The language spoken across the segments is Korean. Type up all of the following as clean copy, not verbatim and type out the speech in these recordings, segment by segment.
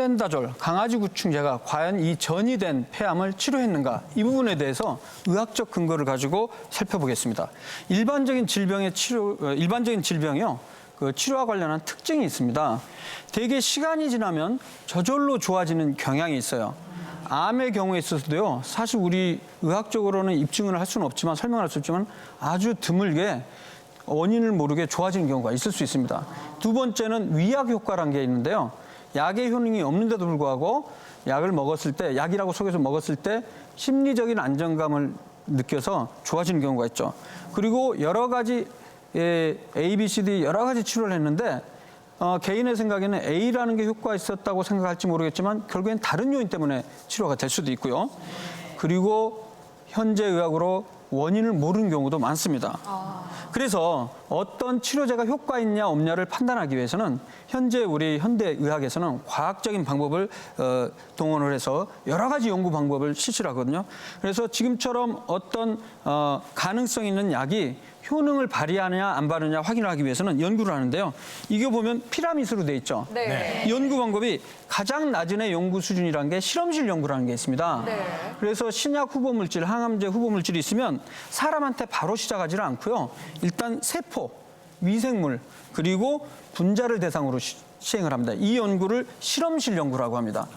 펜벤다졸 강아지 구충제가 과연 이 전이된 폐암을 치료했는가, 이 부분에 대해서 의학적 근거를 가지고 살펴보겠습니다. 일반적인 질병이요, 그 치료와 관련한 특징이 있습니다. 대개 시간이 지나면 저절로 좋아지는 경향이 있어요. 암의 경우에 있어서도요, 사실 우리 의학적으로는 입증을 할 수는 없지만, 설명할 수 있지만 아주 드물게 원인을 모르게 좋아지는 경우가 있을 수 있습니다. 두 번째는 위약 효과라는 게 있는데요. 약의 효능이 없는데도 불구하고 약을 먹었을 때, 약이라고 속여서 먹었을 때 심리적인 안정감을 느껴서 좋아지는 경우가 있죠. 그리고 여러 가지 A, B, C, D 여러 가지 치료를 했는데 개인의 생각에는 A라는 게 효과가 있었다고 생각할지 모르겠지만 결국엔 다른 요인 때문에 치료가 될 수도 있고요. 그리고 현재 의학으로 원인을 모르는 경우도 많습니다. 그래서 어떤 치료제가 효과 있냐 없냐를 판단하기 위해서는 현재 우리 현대의학에서는 과학적인 방법을 동원을 해서 여러 가지 연구 방법을 실시를 하거든요. 그래서 지금처럼 어떤 가능성 있는 약이 효능을 발휘하느냐 안 발휘하느냐 확인을 하기 위해서는 연구를 하는데요. 이게 보면 피라미드로 돼 있죠. 네. 연구 방법이 가장 낮은 연구 수준이라는 게 실험실 연구라는 게 있습니다. 네. 그래서 신약 후보물질, 항암제 후보물질이 있으면 사람한테 바로 시작하지는 않고요. 일단 세포, 미생물, 그리고 분자를 대상으로 시행을 합니다. 이 연구를 실험실 연구라고 합니다.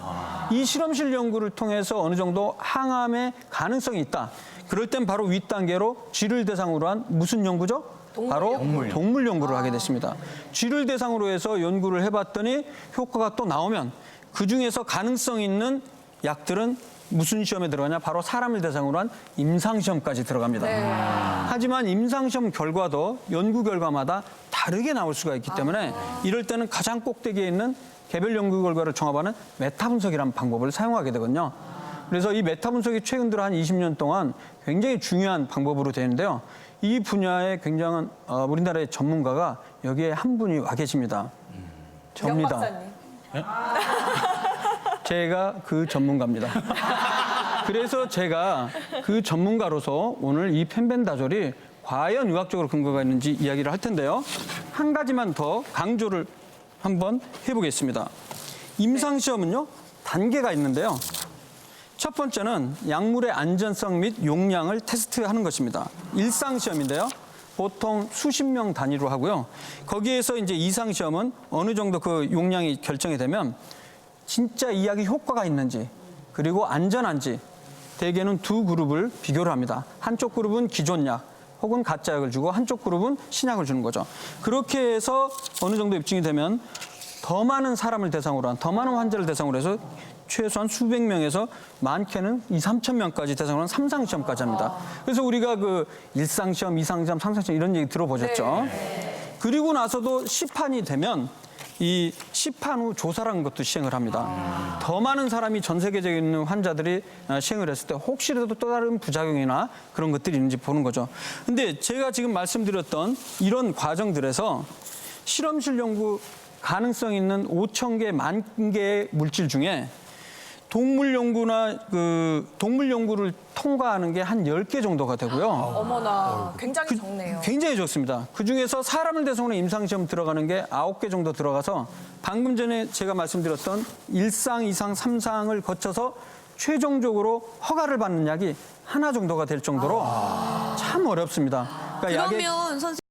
이 실험실 연구를 통해서 어느 정도 항암의 가능성이 있다. 그럴 땐 바로 윗단계로 쥐를 대상으로 한 무슨 연구죠? 바로 동물 연구를 하게 됐습니다. 쥐를 대상으로 해서 연구를 해봤더니 효과가 또 나오면 그중에서 가능성 있는 약들은 무슨 시험에 들어가냐? 바로 사람을 대상으로 한 임상시험까지 들어갑니다. 하지만 임상시험 결과도 연구 결과마다 다르게 나올 수가 있기 때문에 이럴 때는 가장 꼭대기에 있는 개별 연구 결과를 종합하는 메타 분석이라는 방법을 사용하게 되거든요. 그래서 이 메타 분석이 최근 들어 한 20년 동안 굉장히 중요한 방법으로 되는데요. 이 분야에 굉장한 우리나라의 전문가가 여기에 한 분이 와 계십니다. 접니다. 박사님. 제가 그 전문가입니다. 그래서 제가 그 전문가로서 오늘 이 펜벤다졸이 과연 의학적으로 근거가 있는지 이야기를 할 텐데요. 한 가지만 더 강조를 한번 해보겠습니다. 임상시험은요, 단계가 있는데요. 첫 번째는 약물의 안전성 및 용량을 테스트하는 것입니다. 일상시험인데요. 보통 수십 명 단위로 하고요. 거기에서 이제 이상시험은 어느 정도 그 용량이 결정이 되면 진짜 이 약이 효과가 있는지 그리고 안전한지 대개는 두 그룹을 비교를 합니다. 한쪽 그룹은 기존 약 혹은 가짜 약을 주고 한쪽 그룹은 신약을 주는 거죠. 그렇게 해서 어느 정도 입증이 되면 더 많은 사람을 대상으로 한, 더 많은 환자를 대상으로 해서 최소한 수백 명에서 많게는 2, 3천 명까지 대상으로 한 3상시험까지 합니다. 그래서 우리가 그 일상시험, 이상시험, 상상시험 이런 얘기 들어보셨죠? 그리고 나서도 시판이 되면 이 시판 후 조사라는 것도 시행을 합니다. 더 많은 사람이 전 세계적인 있는 환자들이 시행을 했을 때 혹시라도 또 다른 부작용이나 그런 것들이 있는지 보는 거죠. 근데 제가 지금 말씀드렸던 이런 과정들에서 실험실 연구 가능성 있는 5,000개, 10,000개의 물질 중에 동물 연구를 통과하는 게 한 10개 정도가 되고요. 어머나, 굉장히 적네요. 굉장히 적습니다. 그중에서 사람을 대상으로 임상시험 들어가는 게 9개 정도 들어가서 방금 전에 제가 말씀드렸던 1상, 2상, 3상을 거쳐서 최종적으로 허가를 받는 약이 하나 정도가 될 정도로 참 어렵습니다. 그러니까 그러면 선생님